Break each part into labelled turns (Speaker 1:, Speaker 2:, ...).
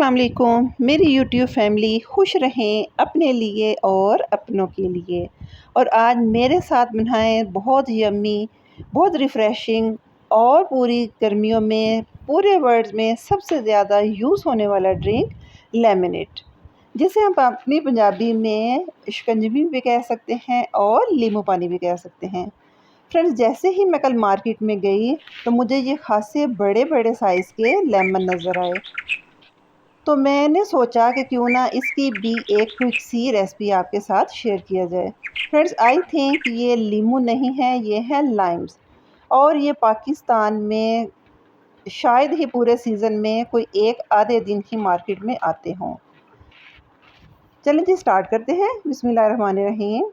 Speaker 1: अस्सलाम वालेकुम। मेरी यूट्यूब फैमिली खुश रहें अपने लिए और अपनों के लिए। और आज मेरे साथ बनाएं बहुत यम्मी, बहुत रिफ़्रेशिंग और पूरी गर्मियों में पूरे वर्ल्ड में सबसे ज़्यादा यूज़ होने वाला ड्रिंक लेमनेड, जिसे हम अपनी पंजाबी में शिकंजवी भी कह सकते हैं और नींबू पानी भी कह सकते हैं। फ्रेंड्स, जैसे ही मैं कल मार्केट में गई तो मुझे ये खासे बड़े बड़े साइज़ के लेमन नज़र आए, तो मैंने सोचा कि क्यों ना इसकी भी एक क्विक सी रेसिपी आपके साथ शेयर किया जाए। फ्रेंड्स, आई थिंक ये लीमू नहीं है, ये है लाइम्स। और ये पाकिस्तान में शायद ही पूरे सीज़न में कोई एक आधे दिन ही मार्केट में आते हों। चलें जी, स्टार्ट करते हैं। बिस्मिल्लाहिर्रहमानिर्रहीम।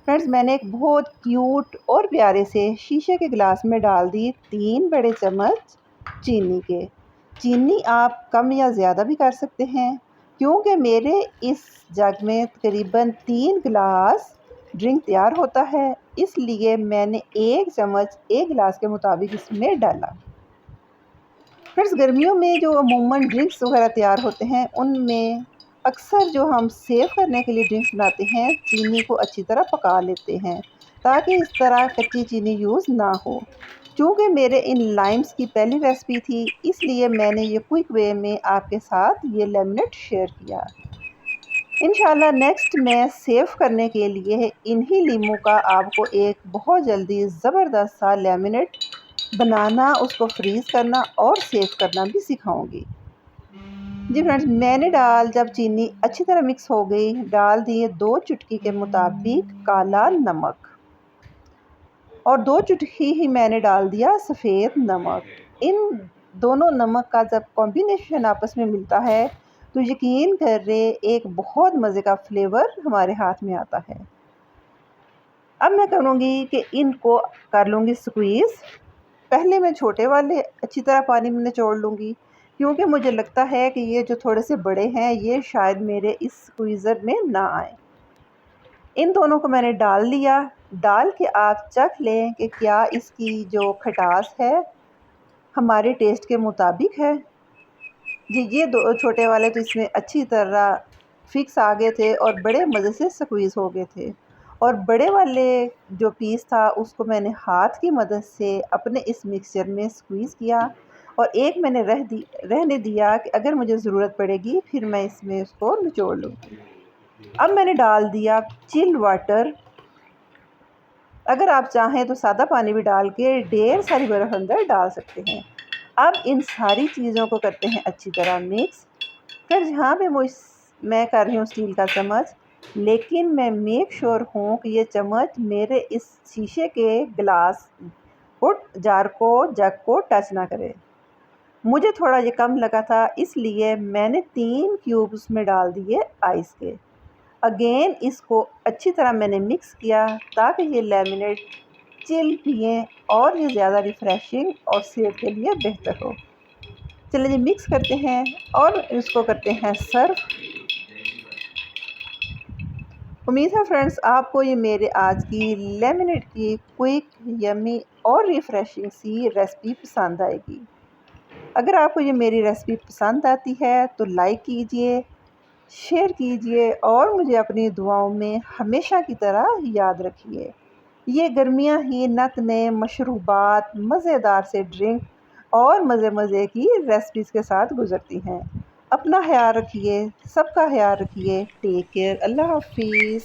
Speaker 1: फ्रेंड्स, मैंने एक बहुत क्यूट और प्यारे से शीशे के गिलास में डाल दी 3 बड़े चम्मच चीनी के। चीनी आप कम या ज़्यादा भी कर सकते हैं, क्योंकि मेरे इस जग में तकरीबन 3 गिलास ड्रिंक तैयार होता है, इसलिए मैंने 1 चम्मच 1 गिलास के मुताबिक इसमें डाला। फ्रेंड्स, गर्मियों में जो अमूमन ड्रिंक्स वगैरह तैयार होते हैं, उनमें अक्सर जो हम सेव करने के लिए ड्रिंक्स बनाते हैं, चीनी को अच्छी तरह पका लेते हैं ताकि इस तरह कच्ची चीनी यूज़ ना हो। चूँकि मेरे इन लाइम्स की पहली रेसिपी थी, इसलिए मैंने ये क्विक वे में आपके साथ ये लेमनेड शेयर किया। इंशाल्लाह नेक्स्ट मैं सेव करने के लिए इन्हीं लीमू का आपको एक बहुत जल्दी ज़बरदस्त सा लेमनेड बनाना, उसको फ्रीज़ करना और सेव करना भी सिखाऊंगी। जी फ्रेंड्स, मैंने जब चीनी अच्छी तरह मिक्स हो गई, डाल दिए 2 चुटकी के मुताबिक काला नमक और 2 चुटकी ही मैंने डाल दिया सफ़ेद नमक। इन दोनों नमक का जब कॉम्बिनेशन आपस में मिलता है तो यकीन करें एक बहुत मज़े का फ्लेवर हमारे हाथ में आता है। अब मैं करूँगी कि इनको कर लूँगी स्क्वीज़। पहले मैं छोटे वाले अच्छी तरह पानी में निचोड़ लूँगी, क्योंकि मुझे लगता है कि ये जो थोड़े से बड़े हैं ये शायद मेरे इस स्क्वीज़र में ना आए। इन दोनों को मैंने डाल दिया। डाल के आप चख लें कि क्या इसकी जो खटास है हमारे टेस्ट के मुताबिक है। जी, ये 2 छोटे वाले तो इसमें अच्छी तरह फिक्स आ गए थे और बड़े मज़े से स्क्वीज़ हो गए थे। और बड़े वाले जो पीस था उसको मैंने हाथ की मदद से अपने इस मिक्सचर में स्क्वीज़ किया और एक मैंने रहने दिया कि अगर मुझे ज़रूरत पड़ेगी फिर मैं इसमें उसको निचोड़ लूँगी। अब मैंने डाल दिया चिल वाटर। अगर आप चाहें तो सादा पानी भी डाल के ढेर सारी बर्फ़ अंदर डाल सकते हैं। अब इन सारी चीज़ों को करते हैं अच्छी तरह मिक्स। फिर यहाँ पे मैं कर रही हूँ स्टील का चम्मच, लेकिन मैं मेक श्योर हूँ कि ये चम्मच मेरे इस शीशे के गिलास को जग को टच ना करे। मुझे थोड़ा ये कम लगा था, इसलिए मैंने 3 क्यूब उसमें डाल दिए आइस के। अगेन इसको अच्छी तरह मैंने मिक्स किया ताकि ये लेमनेड चिल पिएँ और ये ज़्यादा रिफ़्रेशिंग और सेहत के लिए बेहतर हो। चलिए जी, मिक्स करते हैं और इसको करते हैं सर्व। उम्मीद है फ्रेंड्स आपको ये मेरे आज की लेमनेड की क्विक, यम्मी और रिफ़्रेशिंग सी रेसिपी पसंद आएगी। अगर आपको ये मेरी रेसिपी पसंद आती है तो लाइक कीजिए, शेयर कीजिए और मुझे अपनी दुआओं में हमेशा की तरह याद रखिए। ये गर्मियाँ ही नत नए मशरूबात, मज़ेदार से ड्रिंक और मज़े की रेसिपीज़ के साथ गुज़रती हैं। अपना ख़याल रखिए, सबका ख़याल रखिए। Take care. अल्लाह हाफ़िज़।